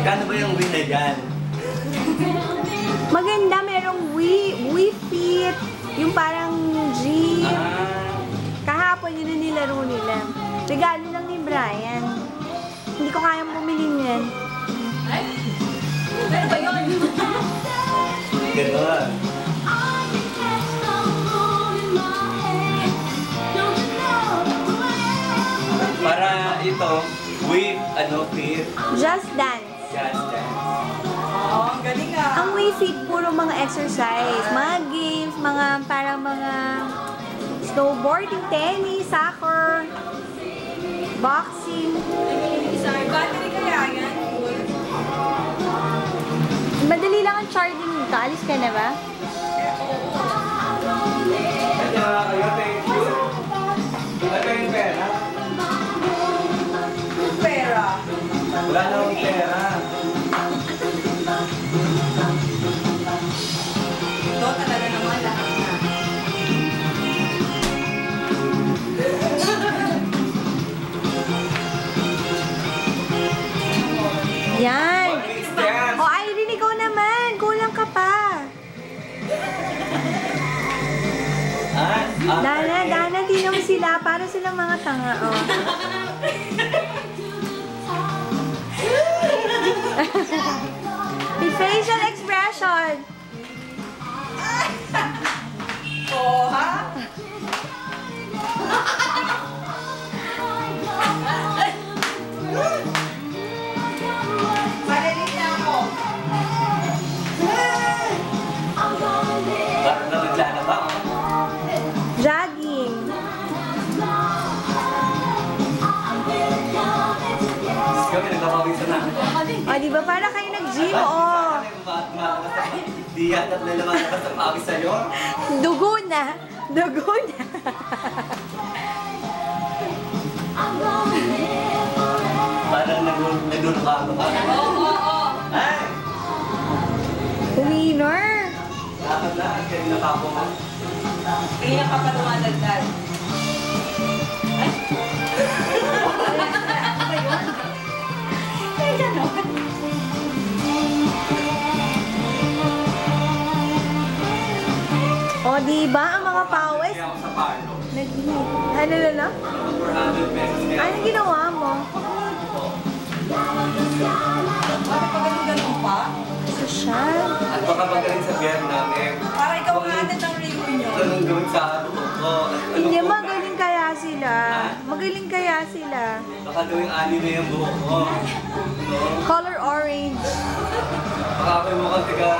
Magkano ba yung Wii na dyan? Maganda, merong Wii Fit, yung parang G. Kahapon yun na nilaro nila. Regalo lang ni Brian. Hindi ko kayang bumili niyan. Ay? Pero ba yun? Gano'n. Para ito, Wii, Fit. Just Dance. Just Dance. Oo, ang galing ah. Ang Wii Fit, puro mga exercise, mga games, parang mga snowboarding, tennis, soccer, boxing. Battery kaya yan? Madali lang ang charging nito. Alis ka na ba? Kaya kayo, thank you. Ano yung pera? Pera. Wala na akong pera. Ito talaga naman lahat na. Yan. What is that? O, Irene, ikaw naman. Kulang ka pa. Dana, tingnan mo sila. Para silang mga tanga, oh. May facial expression. Oo, ha? Marinig na ako. Bakit na naglalaba, oh? Jogging. Kami nagpapawisan na. O, di ba? Para kayo nag-gym, oh. Di yata nalaman sa pawis sa'yo. Dugo na. Dugo na. Parang nagulungago ka. Oo. Ay! Winner. Lakad-lakad kayo nakapo mo. Kaya ka pa dumadagdag. Ay? Ano ba yun? Ay, gano'n. O, di ba? Ang mga pawis. Kaya ako sa parlo. Nag-hit. Ano lala? 400 pesos kaya. Anong ginawa mo? Bakit pa ganun pa? Social. At baka magaling sa biyan namin. Para ikaw ang atin ng reunion. Ganun gawin sa buhok ko. Hindi, magaling kaya sila. Magaling kaya sila. Baka gawing anime yung buhok ko. No? Color orange. Baka ako yung mukhang taga